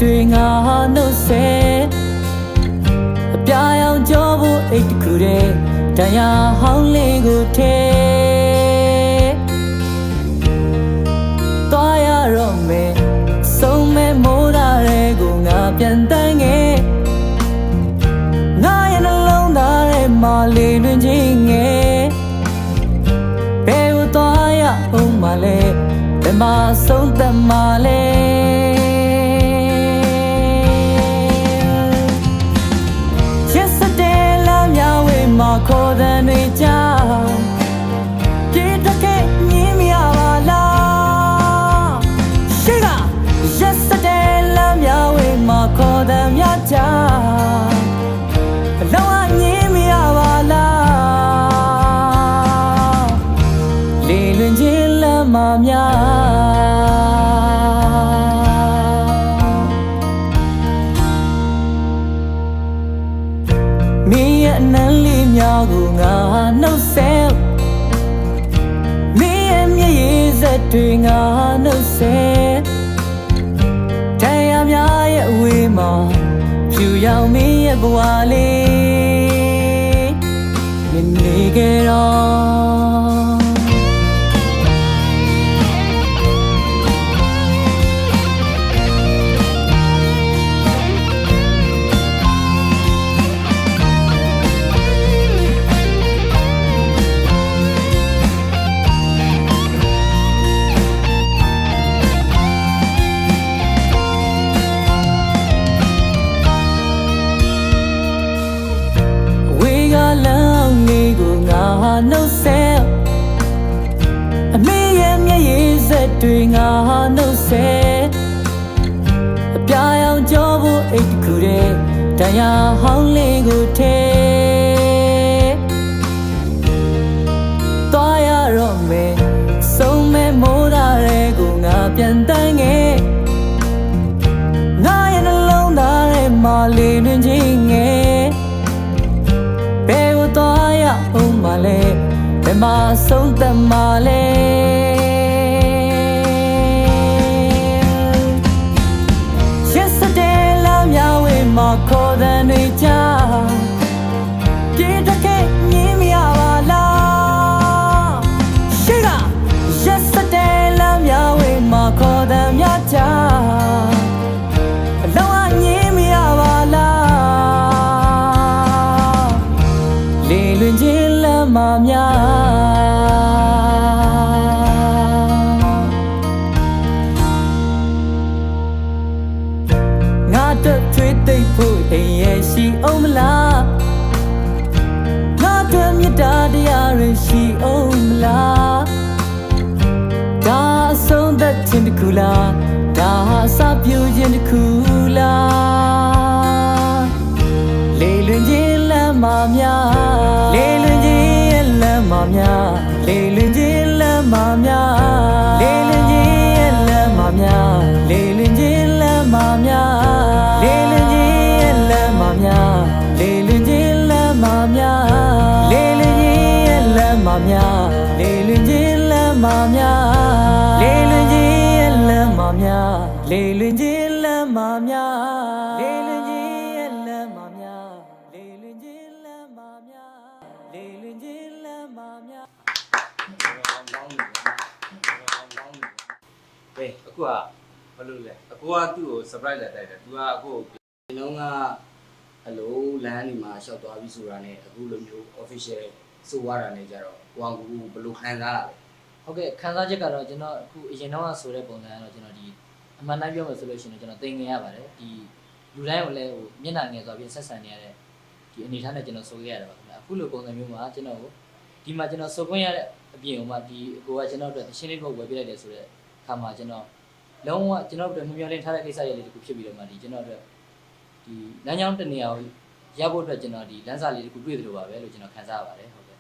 တွေငါနှုတ်ဆက်အပြာရောင်ကြောဖို့အိတ်တခုတည်းတရားဟောင်းလေးကိုထဲသွားရတော့မယ်ဆုံးမဲ့မိုးသားတွေကိုငါပြန်တန်းခဲ့ငါရဲ့နှလုံးသားထဲမှာလေလွင်ခြင်းငယ်ဘယ်ကိုသွားရအောင်မလဲဘယ်မှာဆုံးသက်မလဲခေါ်တဲ့တွေကြားပြေးတက်ခဲ့မြင်မရပါလားရှိက yesterday လမ်းမြဝေးမှာခေါ်တဲ့မြကြားဘလုံးအမြင်မရပါလားလေလွင်ခြင်းလမ်းမှာမင်းရဲ့အနံလေးများကိုငါနှုတ်ဆက်မင်းရဲ့မျက်ရည်စက်တွေငါနှုတ်ဆက်တရားများရဲ့အဝေးမှာဖြူရောင်မင်းရဲ့ဘဝလေးနေခဲ့တော့နှုတ်ဆက်အမေရဲ့မျက်ရည်စက်တွေငါနှုတ်ဆက်အပြာရောင်ကြောဖို့အိတ်တခုတည်းတရားဟောင်းလေးကိုထဲသွားရတော့မယ်ဆုံးမဲ့မိုးသားတွေကိုငါပြန်တန်းခဲ့ငါရဲ့နှလုံးသားထဲမှာလေလွင်ခြင်းငယ်ဘယ်ကိုသွားရအောင်မလဲဘယ်မှာဆုံးသက်မလဲ yesterday လမ်းမြဝေးမှာခေါ်တဲ့တွေကြားပြေးတက်ခဲ့မြင်မရပါလားရှိက yesterday လမ်းမြဝေးမှာခေါ်တဲ့မြကြားအလုံးအမြင်မရပါလားလေလွင်ခြင်းလမ်းမှာငါတို့ထွေးသိပ်ဖို့အိမ်ရဲ့ရှိအောင်မလားငါတို့မြတ်တာတရားတွေရှိအောင်မလားဒါဆုံးသက်ခြင်းတစ်ခုလားဒါစပြူခြင်းတစ်ခုလားလေလွင်ခြင်းလမ်းမှာလေလွင်ခြင်းလမ်းမှာလေလွင်ခြင်းလမ်းမှာလေလွင်ခြင်းလမ်းမှာလေလွင်ခြင်းလမ်းမှာလေလွင်ခြင်းလမ်းမှာလေလွင်ခြင်းလမ်းမှာလေလွင်ခြင်းလမ်းမှာလေလွင်ခြင်းလမ်းမှာလေလွင်ခြင်းလမ်းမှာလေလွင်ခြင်းလမ်းမှာလေလွင်ခြင်းလမ်းမှာလေလွင်ခြင်းလမ်းမှာလေလွင်ခြင်းလမ်းမှာဟေးအခုကဘာလို့လဲအခုကသူ့ကို surprise လာတိုက်တယ်သူကအခုဒီလုံးကအဲ့လိုလမ်းနေမှာရှောက်သွားပြီဆိုတာနဲ့အခုလိုမျိုး official ဆိုရတာနဲ့ကြတော့ကိုအောင်ကူဘယ်လိုခံစားရလဲဟုတ်ကဲ့ခံစားချက်ကတော့ကျွန်တော်အခုအရင်တော့ဆိုတဲ့ပုံစံကတော့ကျွန်တော်ဒီအမှန်တိုင်းပြောမယ်ဆိုလို့ရှိရင်ကျွန်တော်သင်ငင်ရပါတယ်ဒီလူတိုင်းကိုလည်းဟိုမျက်နှာငယ်ဆိုပြီးဆက်ဆံနေရတဲ့ဒီအနေထားနဲ့ကျွန်တော်ဆိုခဲ့ရတာပါခင်ဗျအခုလိုပုံစံမျိုးမှာကျွန်တော်ကိုဒီမှာကျွန်တော်ဆိုခွင့်ရတဲ့အပြင်ကမှဒီကိုကကျွန်တော်တို့ရှင်းလေးပုတ်ဝယ်ပြလိုက်တယ်ဆိုတဲ့အခါမှာကျွန်တော်လုံးဝကျွန်တော်တို့မျှော်လင့်ထားတဲ့ကိစ္စရလေးတခုဖြစ်ပြီးတော့မှဒီကျွန်တော်တို့ဒီလမ်းကြောင်းတနေရာကိုရဖို့အတွက်ကျွန်တော်ဒီလမ်းစာလေးတခုတွေ့သလိုပါပဲလို့ကျွန်တော်ခံစားရပါတယ်ဟုတ်ကဲ့